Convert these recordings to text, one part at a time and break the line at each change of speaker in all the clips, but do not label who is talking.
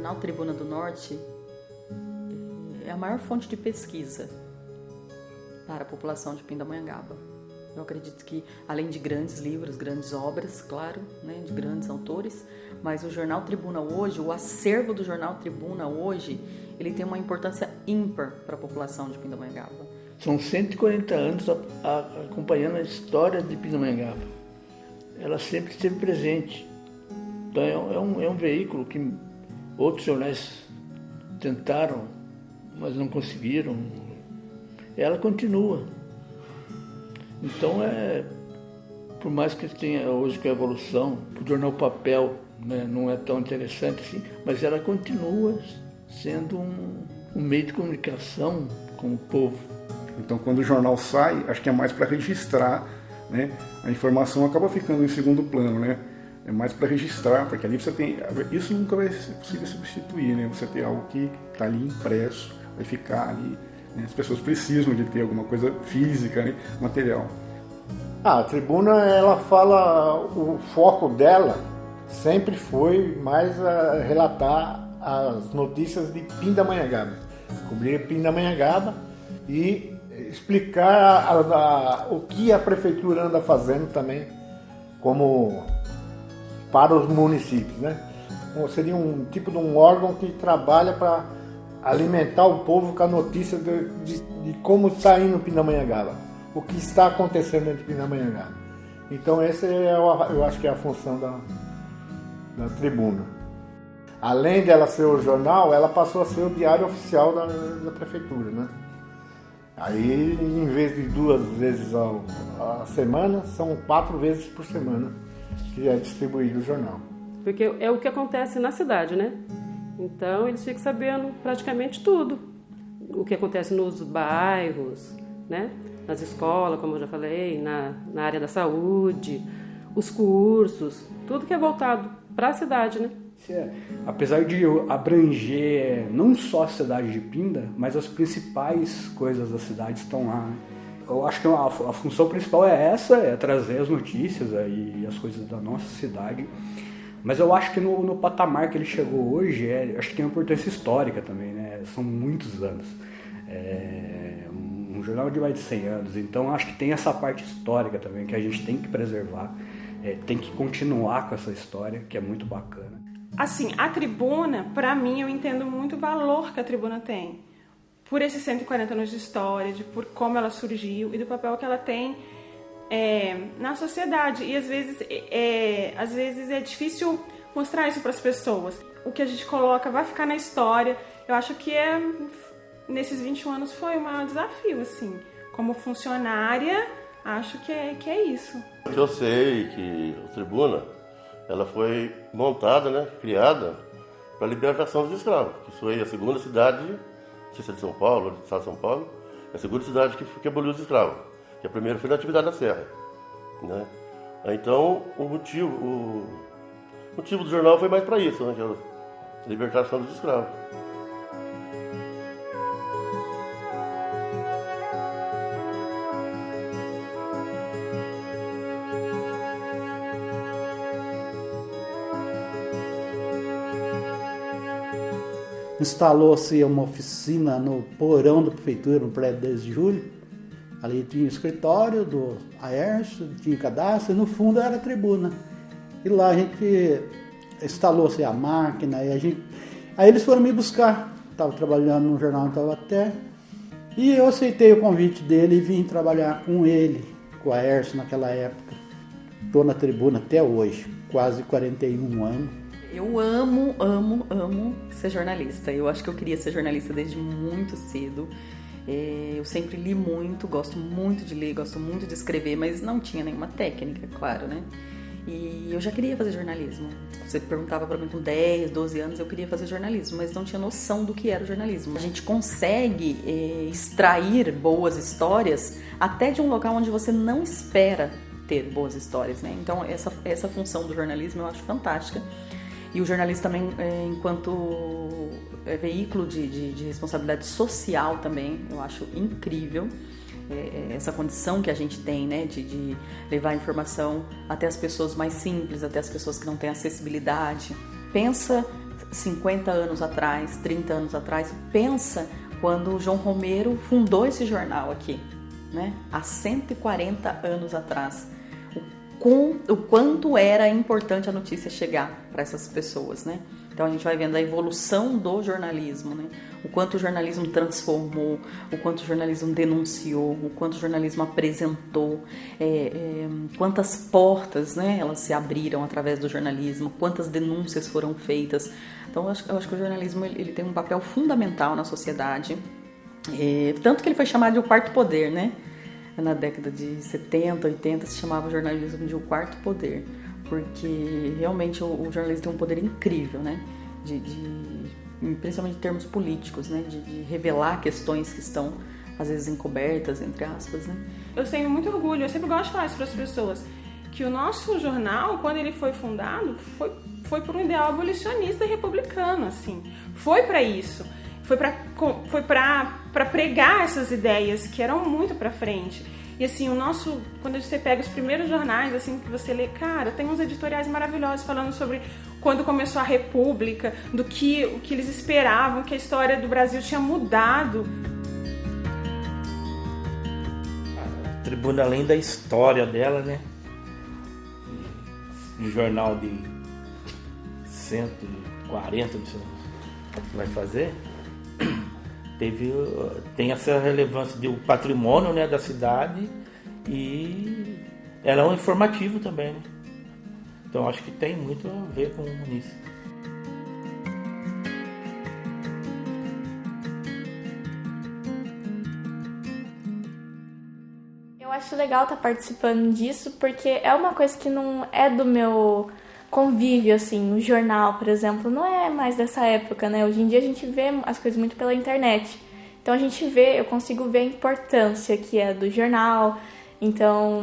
jornal Tribuna do Norte é a maior fonte de pesquisa para a população de Pindamonhangaba. Eu acredito que, além de grandes livros, grandes obras, claro, né, de grandes autores, mas o Jornal Tribuna hoje, o acervo do Jornal Tribuna hoje, ele tem uma importância ímpar para a população de Pindamonhangaba.
São 140 anos acompanhando a história de Pindamonhangaba. Ela sempre esteve presente. Então é um veículo que outros jornais tentaram, mas não conseguiram. Ela continua. Então, por mais que tenha hoje com a evolução, o jornal papel, né, não é tão interessante assim, mas ela continua sendo um meio de comunicação com o povo.
Então, quando o jornal sai, acho que é mais para registrar, né? A informação acaba ficando em segundo plano, né? É mais para registrar, porque ali você tem... Isso nunca vai ser possível substituir, né? Você tem algo que está ali impresso, vai ficar ali. As pessoas precisam de ter alguma coisa física, né, material.
A Tribuna, ela fala, o foco dela sempre foi mais relatar as notícias de Pindamonhangaba. Cobrir Pindamonhangaba e explicar o que a prefeitura anda fazendo também, como para os municípios, né? Seria um tipo de um órgão que trabalha para alimentar o povo com a notícia de como está indo Pindamonhangaba, o que está acontecendo dentro de Pindamonhangaba. Então essa eu acho que é a função da Tribuna. Além dela ser o jornal, ela passou a ser o diário oficial da prefeitura, né? Aí, em vez de 2 vezes a semana, são 4 vezes por semana que é distribuído o jornal.
Porque é o que acontece na cidade, né? Então, eles ficam sabendo praticamente tudo. O que acontece nos bairros, né? Nas escolas, como eu já falei, na área da saúde, os cursos, tudo que é voltado para a cidade, né?
Apesar de abranger não só a cidade de Pinda, mas as principais coisas da cidade estão lá, né? Eu acho que a função principal é essa, é trazer as notícias e as coisas da nossa cidade. Mas eu acho que no patamar que ele chegou hoje, acho que tem uma importância histórica também, né? São muitos anos. Um jornal de mais de 100 anos, então acho que tem essa parte histórica também que a gente tem que preservar, tem que continuar com essa história, que é muito bacana.
Assim, a Tribuna, para mim, eu entendo muito o valor que a Tribuna tem. Por esses 140 anos de história, por como ela surgiu e do papel que ela tem na sociedade. E às vezes é difícil mostrar isso para as pessoas. O que a gente coloca vai ficar na história. Eu acho que nesses 21 anos foi um desafio, assim. Como funcionária, acho que é isso.
Eu sei que a Tribuna, ela foi montada, né, criada para a libertação dos escravos. Que foi a segunda cidade, não sei se é de São Paulo, do estado de São Paulo, é a segunda cidade que aboliu os escravos. Que a primeira foi na atividade da Serra, né? Então, o motivo do jornal foi mais para isso, né? Que é a libertação dos escravos.
Instalou-se uma oficina no porão da prefeitura, no prédio 10 de julho. Ali tinha o escritório do Aércio, tinha cadastro, e no fundo era a Tribuna. E lá a gente instalou-se a máquina, aí eles foram me buscar. Estava trabalhando no jornal em Taubaté, e eu aceitei o convite dele e vim trabalhar com ele, com o Aércio naquela época. Estou na Tribuna até hoje, quase 41 anos.
Eu amo ser jornalista. Eu acho que eu queria ser jornalista desde muito cedo. Eu sempre li muito, gosto muito de ler, gosto muito de escrever, mas não tinha nenhuma técnica, claro, né? E eu já queria fazer jornalismo. Você perguntava para mim com 10, 12 anos, eu queria fazer jornalismo, mas não tinha noção do que era o jornalismo. A gente consegue extrair boas histórias até de um local onde você não espera ter boas histórias, né? Então essa função do jornalismo eu acho fantástica. E o jornalismo também, enquanto veículo de responsabilidade social também, eu acho incrível essa condição que a gente tem, né, de levar a informação até as pessoas mais simples, até as pessoas que não têm acessibilidade. Pensa 50 anos atrás, 30 anos atrás. Pensa quando o João Romero fundou esse jornal aqui, né? Há 140 anos atrás. O quanto era importante a notícia chegar para essas pessoas, né? Então a gente vai vendo a evolução do jornalismo, né? O quanto o jornalismo transformou, o quanto o jornalismo denunciou, o quanto o jornalismo apresentou, quantas portas, né, elas se abriram através do jornalismo, quantas denúncias foram feitas. Então eu acho que o jornalismo ele tem um papel fundamental na sociedade, tanto que ele foi chamado de o quarto poder, né? Na década de 70, 80 se chamava o jornalismo de o quarto poder, porque realmente o jornalismo tem um poder incrível, né? Principalmente em termos políticos, né? De revelar questões que estão, às vezes, encobertas, entre aspas, né?
Eu tenho muito orgulho, eu sempre gosto de falar isso para as pessoas, que o nosso jornal, quando ele foi fundado, foi por um ideal abolicionista e republicano, assim. Foi para isso. Foi para pregar essas ideias que eram muito para frente. E assim, quando você pega os primeiros jornais, assim, que você lê, cara, tem uns editoriais maravilhosos falando sobre quando começou a República, o que eles esperavam, que a história do Brasil tinha mudado.
A Tribuna, além da história dela, né? Um jornal de 140, não sei o que vai fazer. Tem essa relevância do patrimônio, né, da cidade, e ela é um informativo também, né? Então acho que tem muito a ver com isso.
Eu acho legal estar participando disso, porque é uma coisa que não é do meu convívio, assim, o jornal, por exemplo, não é mais dessa época, né? Hoje em dia a gente vê as coisas muito pela internet. Então eu consigo ver a importância que é do jornal, então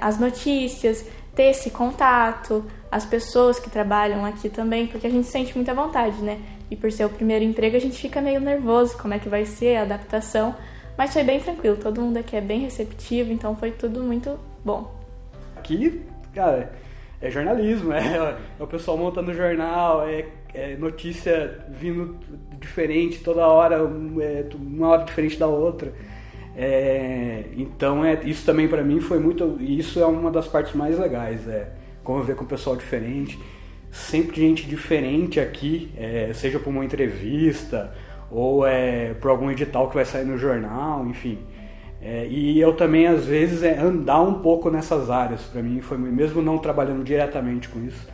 as notícias, ter esse contato, as pessoas que trabalham aqui também, porque a gente sente muita vontade, né? E por ser o primeiro emprego a gente fica meio nervoso, como é que vai ser a adaptação, mas foi bem tranquilo, todo mundo aqui é bem receptivo, então foi tudo muito bom.
Aqui, cara, é jornalismo, é o pessoal montando jornal, é notícia vindo diferente toda hora, uma hora diferente da outra. Então isso também para mim foi muito, isso é uma das partes mais legais, conviver com o pessoal diferente, sempre gente diferente aqui, seja por uma entrevista ou por algum edital que vai sair no jornal, enfim. E eu também, às vezes, andar um pouco nessas áreas, para mim, foi, mesmo não trabalhando diretamente com isso,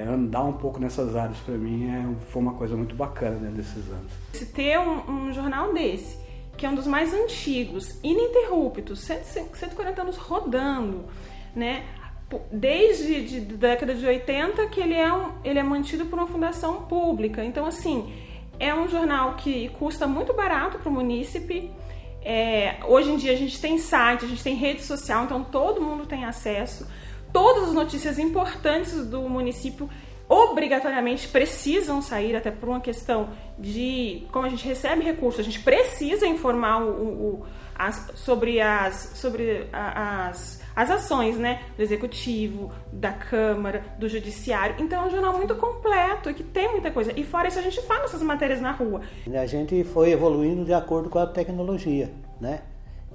andar um pouco nessas áreas, para mim, foi uma coisa muito bacana, né, desses anos.
Se ter um jornal desse, que é um dos mais antigos, ininterruptos, 140 anos rodando, né, desde a década de 80, que ele é mantido por uma fundação pública. Então, assim, é um jornal que custa muito barato para o munícipe. Hoje em dia a gente tem site, a gente tem rede social, então todo mundo tem acesso. Todas as notícias importantes do município obrigatoriamente precisam sair, até por uma questão de como a gente recebe recursos, a gente precisa informar sobre as ações, né, do executivo, da Câmara, do Judiciário. Então é um jornal muito completo, que tem muita coisa. E fora isso a gente faz essas matérias na rua.
A gente foi evoluindo de acordo com a tecnologia, né?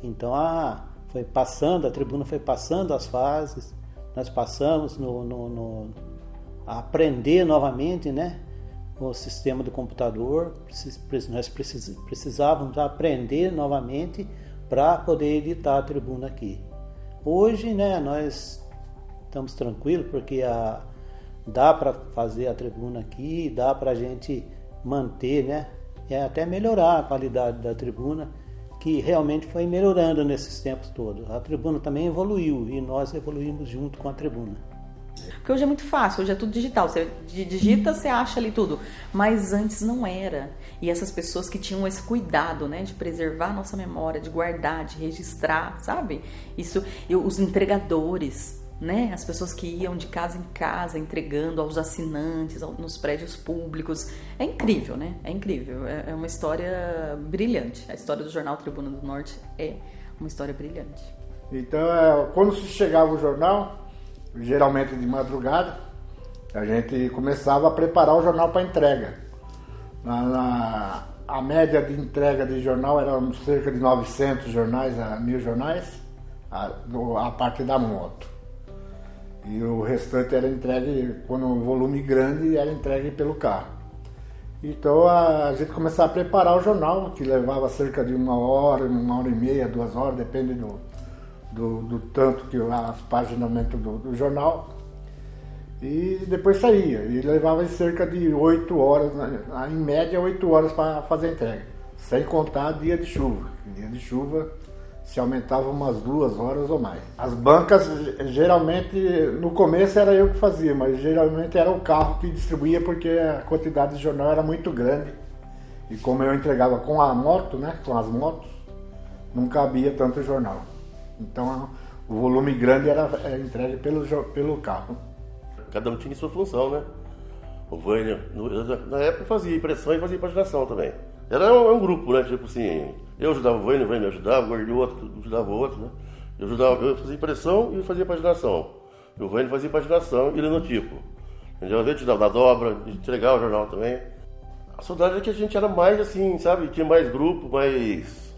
Então a Tribuna foi passando as fases, nós passamos a aprender novamente, né, o sistema do computador, nós precisávamos aprender novamente para poder editar a Tribuna aqui. Hoje, né, nós estamos tranquilos porque dá para fazer a Tribuna aqui, dá para a gente manter, né, e até melhorar a qualidade da Tribuna, que realmente foi melhorando nesses tempos todos. A Tribuna também evoluiu e nós evoluímos junto com a Tribuna.
Porque hoje é muito fácil, hoje é tudo digital. Você digita, você acha ali tudo. Mas antes não era. E essas pessoas que tinham esse cuidado, né, de preservar a nossa memória, de guardar, de registrar, sabe? Os entregadores, né? As pessoas que iam de casa em casa entregando aos assinantes, nos prédios públicos. É incrível, né? É incrível. É uma história brilhante. A história do jornal Tribuna do Norte é uma história brilhante.
Então, quando se chegava o jornal, geralmente de madrugada, A gente começava a preparar o jornal para entrega. A média de entrega de jornal era cerca de 900 jornais a 1.000 jornais, a parte da moto. E o restante era entregue, quando um volume grande, era entregue pelo carro. Então a gente começava a preparar o jornal, que levava cerca de 1 hora e meia, 2 horas, depende do tanto que as paginamento do jornal. E depois saía. E levava cerca de 8 horas, em média 8 horas para fazer a entrega. Sem contar dia de chuva. Dia de chuva se aumentava umas 2 horas ou mais. As bancas, geralmente, no começo era eu que fazia, mas geralmente era o carro que distribuía porque a quantidade de jornal era muito grande. E como eu entregava com a moto, né, com as motos, não cabia tanto jornal. Então o volume grande era entregue pelo carro.
Cada um tinha sua função, né? O Vânia, na época, fazia impressão e fazia paginação também. Era um grupo, né? Tipo assim, eu ajudava o Vânia me ajudava, o outro ajudava o outro, né? Eu fazia impressão e fazia paginação. O Vânia fazia paginação e linotipo. Entendeu? Às vezes eu ajudava na dobra, entregar o jornal também. A saudade é que a gente era mais assim, sabe? Tinha mais grupo, mais...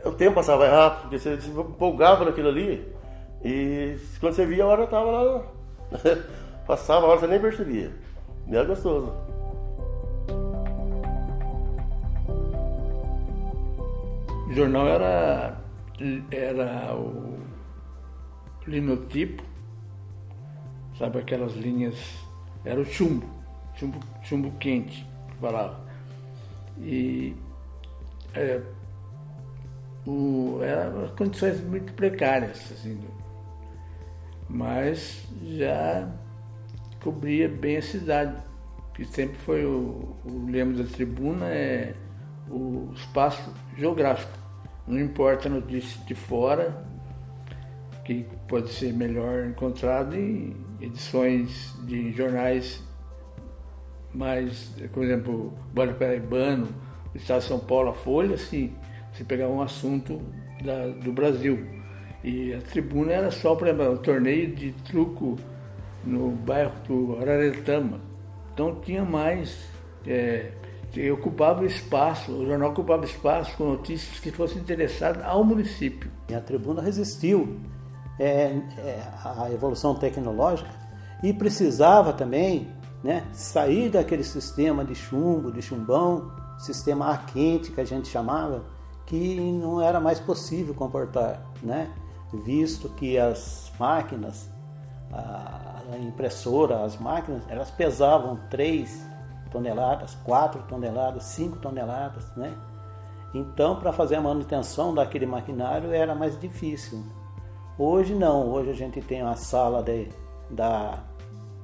O tempo passava mais rápido, porque você se empolgava naquilo ali e quando você via a hora estava lá... Passava a hora, você nem percebia. E era gostoso.
O jornal era o linotipo, sabe, aquelas linhas, era o chumbo quente, que falava. E eram condições muito precárias, assim, mas já cobria bem a cidade, que sempre foi o lema da tribuna, o espaço geográfico. Não importa a notícia de fora, que pode ser melhor encontrado em edições de jornais mais, por exemplo, Banco Paraibano, o Estado de São Paulo, a Folha, assim, você pegava um assunto do Brasil. E a tribuna era só, por exemplo, um torneio de truco no bairro do Araretama. Então tinha mais, ocupava espaço, o jornal ocupava espaço com notícias que fossem interessadas ao município.
E a tribuna resistiu à evolução tecnológica e precisava também, né, sair daquele sistema de chumbo, de chumbão, sistema ar quente que a gente chamava, que não era mais possível comportar, né? Visto que as máquinas, a impressora, as máquinas, elas pesavam 3 toneladas, 4 toneladas, 5 toneladas, né? Então, para fazer a manutenção daquele maquinário era mais difícil. Hoje não, hoje a gente tem uma sala da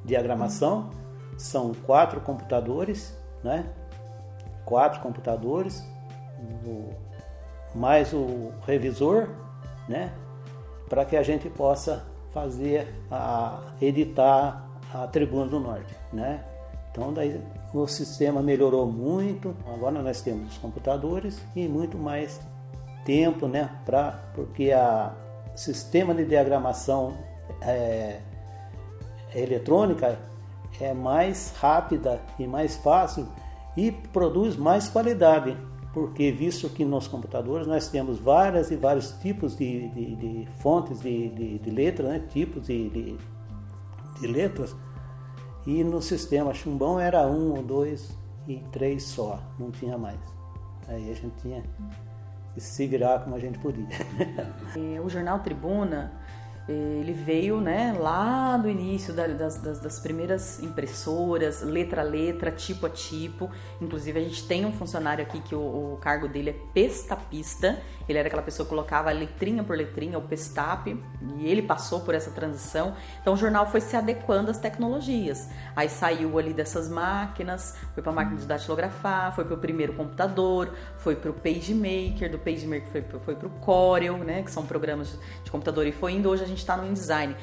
diagramação, são 4 computadores, né? 4 computadores, mais o revisor, né? Para que a gente possa editar a Tribuna do Norte, né? Então daí o sistema melhorou muito. Agora nós temos os computadores e muito mais tempo, né? Porque o sistema de diagramação eletrônica é mais rápida e mais fácil e produz mais qualidade. Porque visto que nos computadores nós temos vários e vários tipos de fontes de letras, né? Tipos de letras, e no sistema chumbão era 1 ou 2 e 3 só, não tinha mais. Aí a gente tinha que se virar como a gente podia.
O jornal Tribuna, ele veio, né, lá do início das primeiras impressoras, letra a letra, tipo a tipo. Inclusive a gente tem um funcionário aqui que o cargo dele é pestapista. Ele era aquela pessoa que colocava letrinha por letrinha, o pestap, e ele passou por essa transição. Então o jornal foi se adequando às tecnologias. Aí saiu ali dessas máquinas, foi para a máquina de datilografar, foi para o primeiro computador, foi para o PageMaker, do PageMaker foi para o Corel, né, que são programas de computador, e foi indo. Hoje a gente está no InDesign.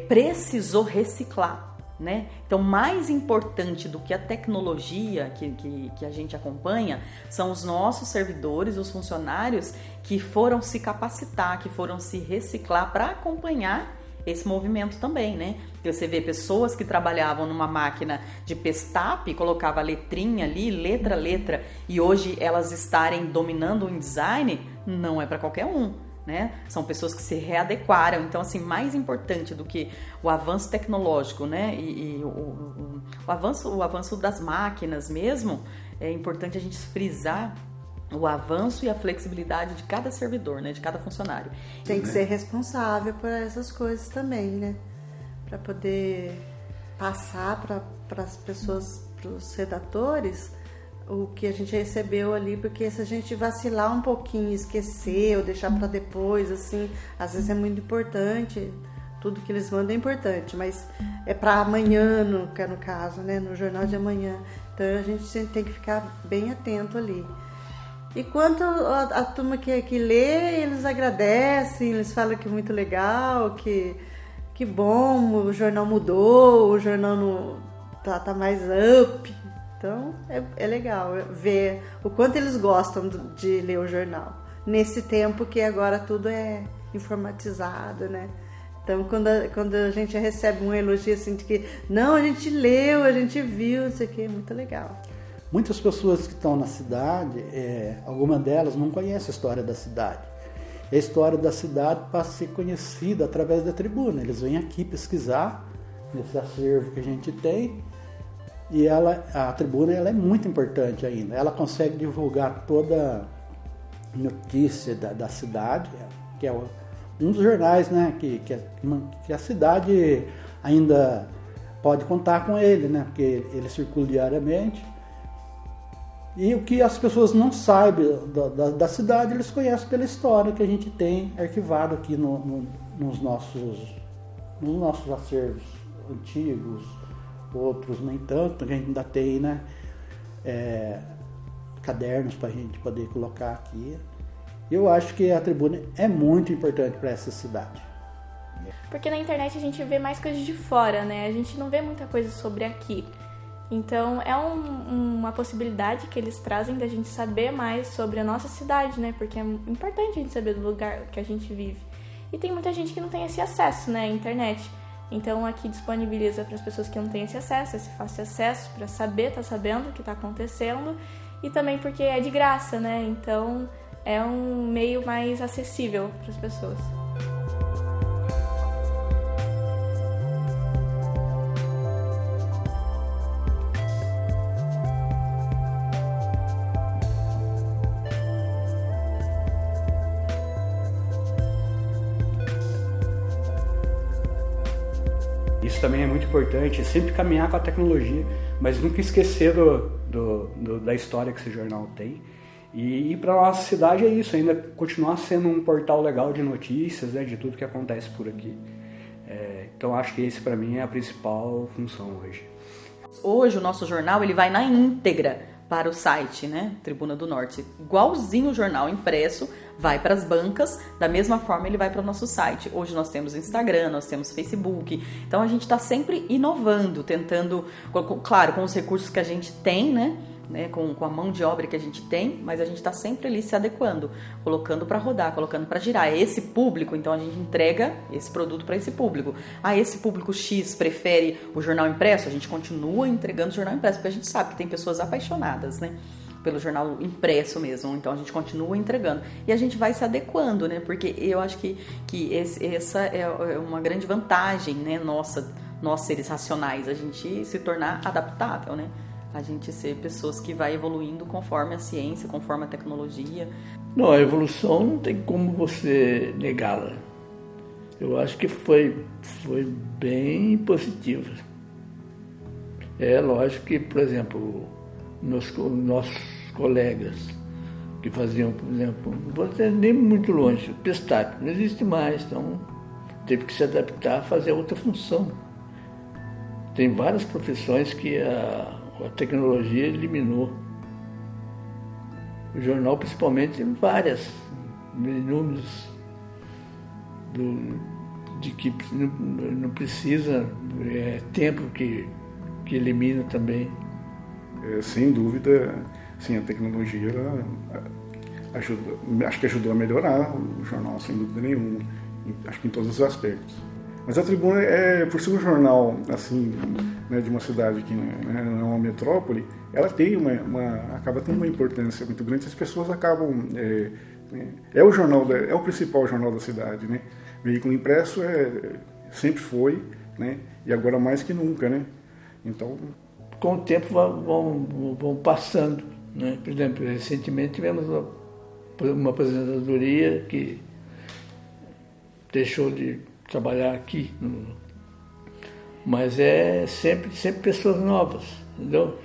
Precisou reciclar, né? Então, mais importante do que a tecnologia que a gente acompanha são os nossos servidores, os funcionários que foram se capacitar, que foram se reciclar para acompanhar esse movimento também, né? Porque você vê pessoas que trabalhavam numa máquina de pestape, colocava letrinha ali, letra, e hoje elas estarem dominando o InDesign, não é para qualquer um, né? São pessoas que se readequaram. Então, assim, mais importante do que o avanço tecnológico, né? E o avanço das máquinas mesmo, é importante a gente frisar o avanço e a flexibilidade de cada servidor, né? De cada funcionário.
Tem que ser responsável por essas coisas também, né? Para poder passar para as pessoas, para os redatores, o que a gente recebeu ali, porque se a gente vacilar um pouquinho, esquecer ou deixar para depois, assim, às vezes é muito importante, tudo que eles mandam é importante, mas é para amanhã, no caso, né? No jornal de amanhã. Então a gente sempre tem que ficar bem atento ali. E quanto a turma que lê, eles agradecem, eles falam que é muito legal, que bom, o jornal mudou, o jornal tá mais up. Então é legal ver o quanto eles gostam de ler o jornal. Nesse tempo que agora tudo é informatizado, né? Então quando a gente recebe um elogio assim de que não, a gente leu, a gente viu, isso aqui é muito legal.
Muitas pessoas que estão na cidade, algumas delas não conhecem a história da cidade. A história da cidade passa a ser conhecida através da tribuna. Eles vêm aqui pesquisar nesse acervo que a gente tem e a tribuna ela é muito importante ainda. Ela consegue divulgar toda notícia da cidade, que é um dos jornais, né, que a cidade ainda pode contar com ele, né, porque ele circula diariamente. E o que as pessoas não sabem da cidade, eles conhecem pela história que a gente tem arquivado aqui nos nossos acervos antigos, outros nem tanto, que a gente ainda tem, né, cadernos para a gente poder colocar aqui. Eu acho que a tribuna é muito importante para essa cidade.
Porque na internet a gente vê mais coisas de fora, né? A gente não vê muita coisa sobre aqui. Então é uma possibilidade que eles trazem da gente saber mais sobre a nossa cidade, né? Porque é importante a gente saber do lugar que a gente vive. E tem muita gente que não tem esse acesso, né? À internet. Então aqui disponibiliza para as pessoas que não têm esse acesso, esse fácil acesso para tá sabendo o que está acontecendo. E também porque é de graça, né? Então é um meio mais acessível para as pessoas.
Isso também é muito importante, sempre caminhar com a tecnologia, mas nunca esquecer da história que esse jornal tem. E para a nossa cidade é isso, ainda continuar sendo um portal legal de notícias, né, de tudo que acontece por aqui. Então acho que esse para mim é a principal função hoje.
Hoje o nosso jornal ele vai na íntegra para o site, né, Tribuna do Norte. Igualzinho o jornal impresso, vai para as bancas, da mesma forma ele vai para o nosso site. Hoje nós temos Instagram, nós temos Facebook, então a gente está sempre inovando, tentando, claro, com os recursos que a gente tem, né, com a mão de obra que a gente tem, mas a gente está sempre ali se adequando, colocando para rodar, colocando para girar. É esse público, então a gente entrega esse produto para esse público. Esse público X prefere o jornal impresso, a gente continua entregando o jornal impresso, porque a gente sabe que tem pessoas apaixonadas, né, pelo jornal impresso mesmo, então a gente continua entregando. E a gente vai se adequando, né, porque eu acho que essa é uma grande vantagem, né, nós seres racionais, a gente se tornar adaptável, né, a gente ser pessoas que vai evoluindo conforme a ciência, conforme a tecnologia.
Não, a evolução não tem como você negá-la. Eu acho que foi bem positiva. É lógico que, por exemplo, nossos colegas que faziam, por exemplo, não vou dizer nem muito longe, pestape, não existe mais, então teve que se adaptar a fazer outra função. Tem várias profissões que a tecnologia eliminou. O jornal, principalmente, tem inúmeros de que não precisa, tempo que elimina também.
Sem dúvida, sim, a tecnologia acho que ajudou a melhorar o jornal, sem dúvida nenhuma, acho que em todos os aspectos. Mas a Tribuna, por ser um jornal assim, né, de uma cidade que né, não é uma metrópole, ela tem acaba tendo uma importância muito grande. As pessoas acabam é o principal jornal da cidade, né? Veículo impresso sempre foi, né? E agora mais que nunca, né? Então,
com o tempo vão passando, né? Por exemplo, recentemente tivemos uma aposentadoria que deixou de trabalhar aqui, mas sempre pessoas novas, entendeu?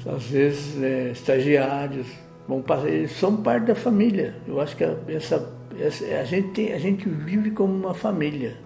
Às vezes estagiários vão passar, eles são parte da família. Eu acho que a gente vive como uma família.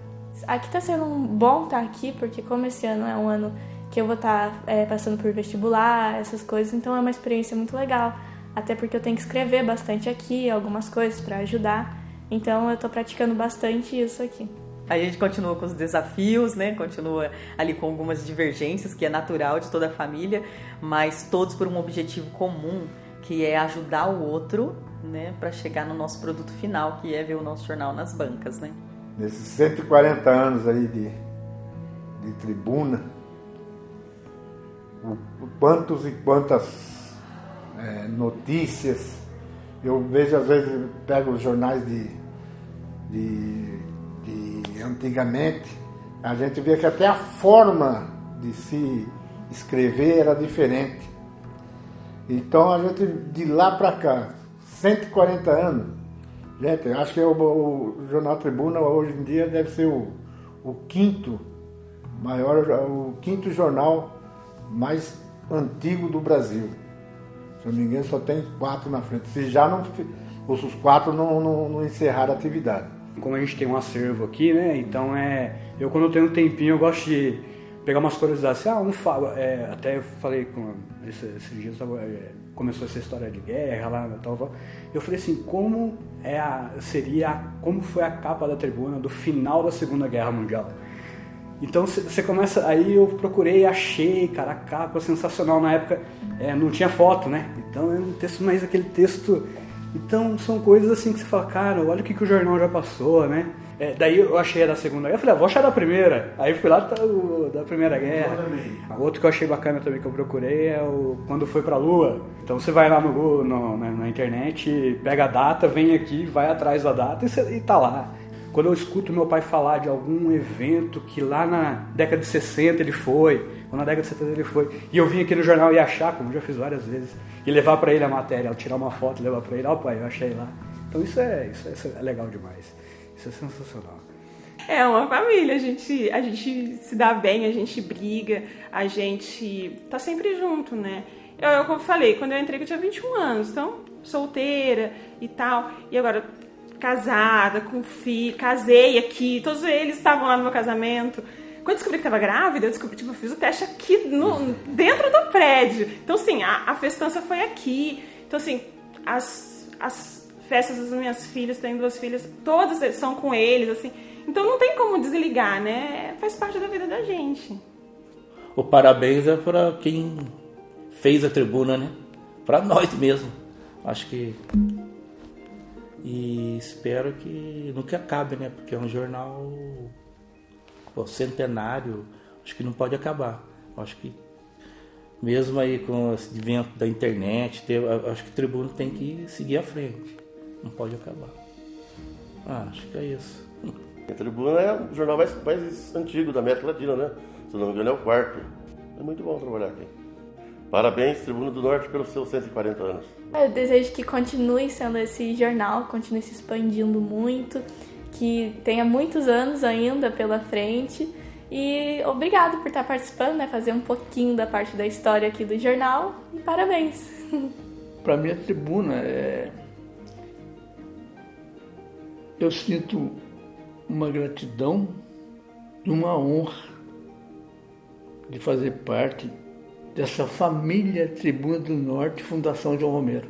Aqui está sendo bom estar aqui, porque como esse ano é um ano que eu vou estar passando por vestibular, essas coisas, então é uma experiência muito legal. Até porque eu tenho que escrever bastante aqui, algumas coisas para ajudar. Então eu estou praticando bastante isso aqui.
A gente continua com os desafios, né? Continua ali com algumas divergências, que é natural de toda a família, mas todos por um objetivo comum, que é ajudar o outro, né? Para chegar no nosso produto final, que é ver o nosso jornal nas bancas, né?
Nesses 140 anos aí de Tribuna, quantos e quantas notícias eu vejo. Às vezes pego os jornais de antigamente, a gente via que até a forma de se escrever era diferente. Então a gente, de lá para cá, 140 anos, gente, acho que o Jornal Tribuna hoje em dia deve ser o quinto jornal mais antigo do Brasil. Se eu não me engano, só tem 4 na frente. Se já não, os 4 não encerraram a atividade.
Como a gente tem um acervo aqui, né? Então eu quando eu tenho um tempinho eu gosto de pegar umas curiosidades. Até eu falei com esses dias, começou essa história de guerra lá na tal. Eu falei assim, como foi a capa da Tribuna do final da Segunda Guerra Mundial? Então você começa, aí eu procurei, achei, cara, a capa sensacional. Na época não tinha foto, né? Então era um texto, mas aquele texto. Então são coisas assim que você fala, cara, olha o que o jornal já passou, né? Daí eu achei a da Segunda Guerra, eu falei, vou achar da Primeira. Aí fui lá da Primeira Guerra. Outro que eu achei bacana também que eu procurei é quando foi pra Lua. Então você vai lá na internet, pega a data, vem aqui, vai atrás da data e tá lá. Quando eu escuto meu pai falar de algum evento que lá na década de 60 ele foi, ou na década de 70 ele foi, e eu vim aqui no jornal e achar, como eu já fiz várias vezes, e levar pra ele a matéria, tirar uma foto e levar pra ele, ó pai, eu achei lá. Então isso é legal demais, isso é sensacional.
É uma família, a gente se dá bem, a gente briga, a gente tá sempre junto, né? Como eu falei, quando eu entrei eu tinha 21 anos, então solteira e tal, e agora casada, com filho, casei aqui, todos eles estavam lá no meu casamento. Quando eu descobri que estava grávida, eu fiz o teste aqui dentro do prédio. Então, assim, a festança foi aqui. Então, assim, as festas das minhas filhas, tenho 2 filhas, todas são com eles, assim. Então, não tem como desligar, né? Faz parte da vida da gente.
O parabéns é para quem fez a Tribuna, né? Para nós mesmo. Acho que... E espero que nunca acabe, né? Porque é um jornal centenário, acho que não pode acabar. Acho que mesmo aí com esse advento da internet, acho que o Tribuna tem que seguir à frente. Não pode acabar. Acho que é isso.
A Tribuna é o jornal mais antigo da América Latina, né? Se não me engano é o 4º. É muito bom trabalhar aqui. Parabéns, Tribuna do Norte, pelos seus 140 anos.
Eu desejo que continue sendo esse jornal, continue se expandindo muito, que tenha muitos anos ainda pela frente. E obrigado por estar participando, né? Fazer um pouquinho da parte da história aqui do jornal. E parabéns!
Para mim, a Tribuna eu sinto uma gratidão e uma honra de fazer parte dessa família Tribuna do Norte, Fundação João Romero.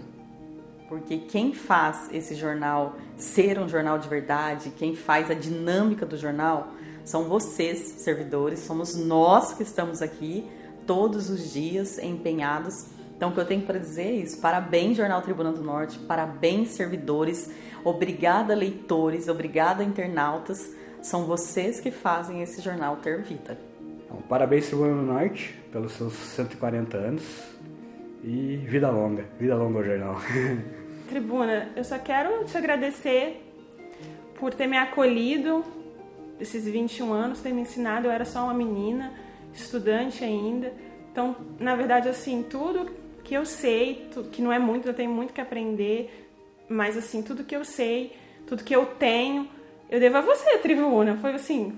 Porque quem faz esse jornal ser um jornal de verdade, quem faz a dinâmica do jornal, são vocês, servidores, somos nós que estamos aqui todos os dias empenhados Então, o que eu tenho para dizer é isso. Parabéns, Jornal Tribuna do Norte. Parabéns, servidores. Obrigada, leitores. Obrigada, internautas. São vocês que fazem esse jornal ter vida.
Então, parabéns, Tribuna do Norte, pelos seus 140 anos. E vida longa ao jornal.
Tribuna, eu só quero te agradecer por ter me acolhido esses 21 anos, ter me ensinado. Eu era só uma menina, estudante ainda. Então, na verdade, assim, tudo que eu sei, que não é muito, eu tenho muito que aprender, mas, assim, tudo que eu sei, tudo que eu tenho, eu devo a você, Tribuna. Foi assim,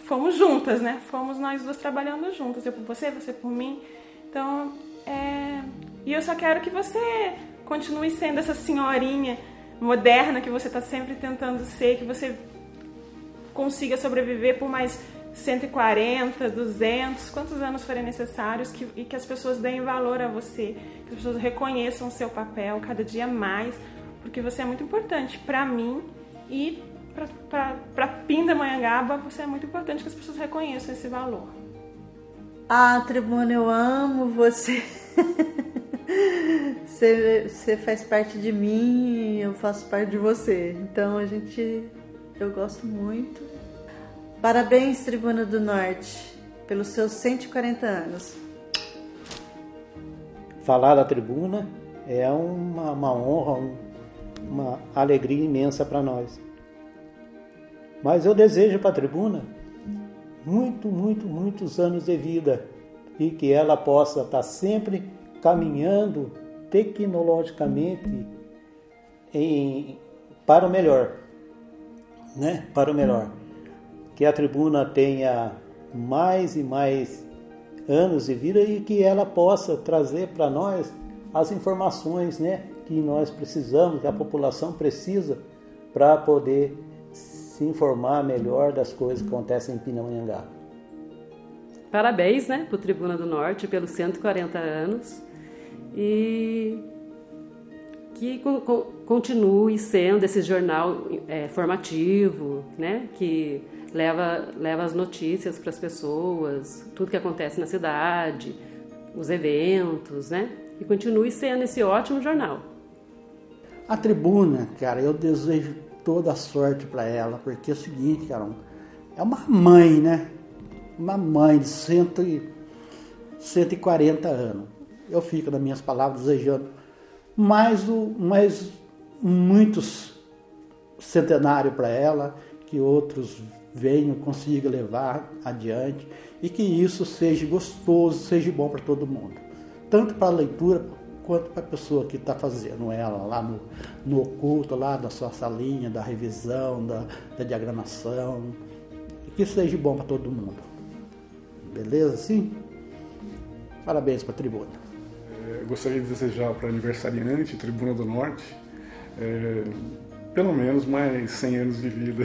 fomos juntas, né? Fomos nós duas trabalhando juntas. Eu por você por mim. Então, e eu só quero que você continue sendo essa senhorinha moderna que você está sempre tentando ser, que você consiga sobreviver por mais 140, 200, quantos anos forem necessários, e que as pessoas deem valor a você, que as pessoas reconheçam o seu papel cada dia mais, porque você é muito importante para mim e para Pindamonhangaba. Você é muito importante que as pessoas reconheçam esse valor.
Ah, Tribuna, eu amo você. Você faz parte de mim, eu faço parte de você. Então eu gosto muito. Parabéns, Tribuna do Norte, pelos seus 140 anos.
Falar da Tribuna é uma honra, uma alegria imensa para nós. Mas eu desejo para a Tribuna muitos anos de vida e que ela possa estar sempre caminhando tecnologicamente para o melhor, né? Para o melhor. Que a Tribuna tenha mais e mais anos de vida e que ela possa trazer para nós as informações, né, que nós precisamos, que a população precisa para poder se informar melhor das coisas que acontecem em Pindamonhangaba.
Parabéns, né, para o Tribuna do Norte pelos 140 anos e que continue sendo esse jornal formativo, né, que leva as notícias para as pessoas, tudo que acontece na cidade, os eventos, né, e continue sendo esse ótimo jornal.
A Tribuna, cara, eu desejo toda a sorte para ela, porque é o seguinte, cara, é uma mãe, né? Uma mãe de 140 anos. Eu fico, nas minhas palavras, desejando mais muitos centenários para ela, que outros venham, consigam levar adiante e que isso seja gostoso, seja bom para todo mundo. Tanto para a leitura quanto para a pessoa que está fazendo ela lá no oculto, lá da sua salinha, da revisão, da diagramação. E que seja bom para todo mundo. Beleza, sim? Parabéns para a Tribuna.
Eu gostaria de desejar para a aniversariante, Tribuna do Norte, pelo menos mais 100 anos de vida.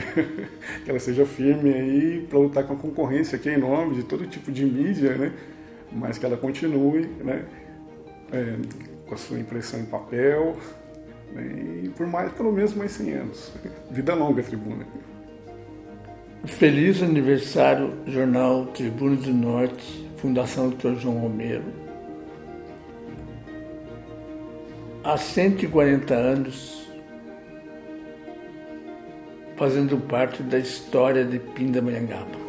Que ela seja firme aí para lutar com a concorrência aqui em nome de todo tipo de mídia, né? Mas que ela continue, né? Com a sua impressão em papel, né? E por pelo menos mais 100 anos. Vida longa, Tribuna.
Feliz aniversário, Jornal Tribuna do Norte, Fundação Dr. João Romero. Há 140 anos, fazendo parte da história de Pindamonhangaba.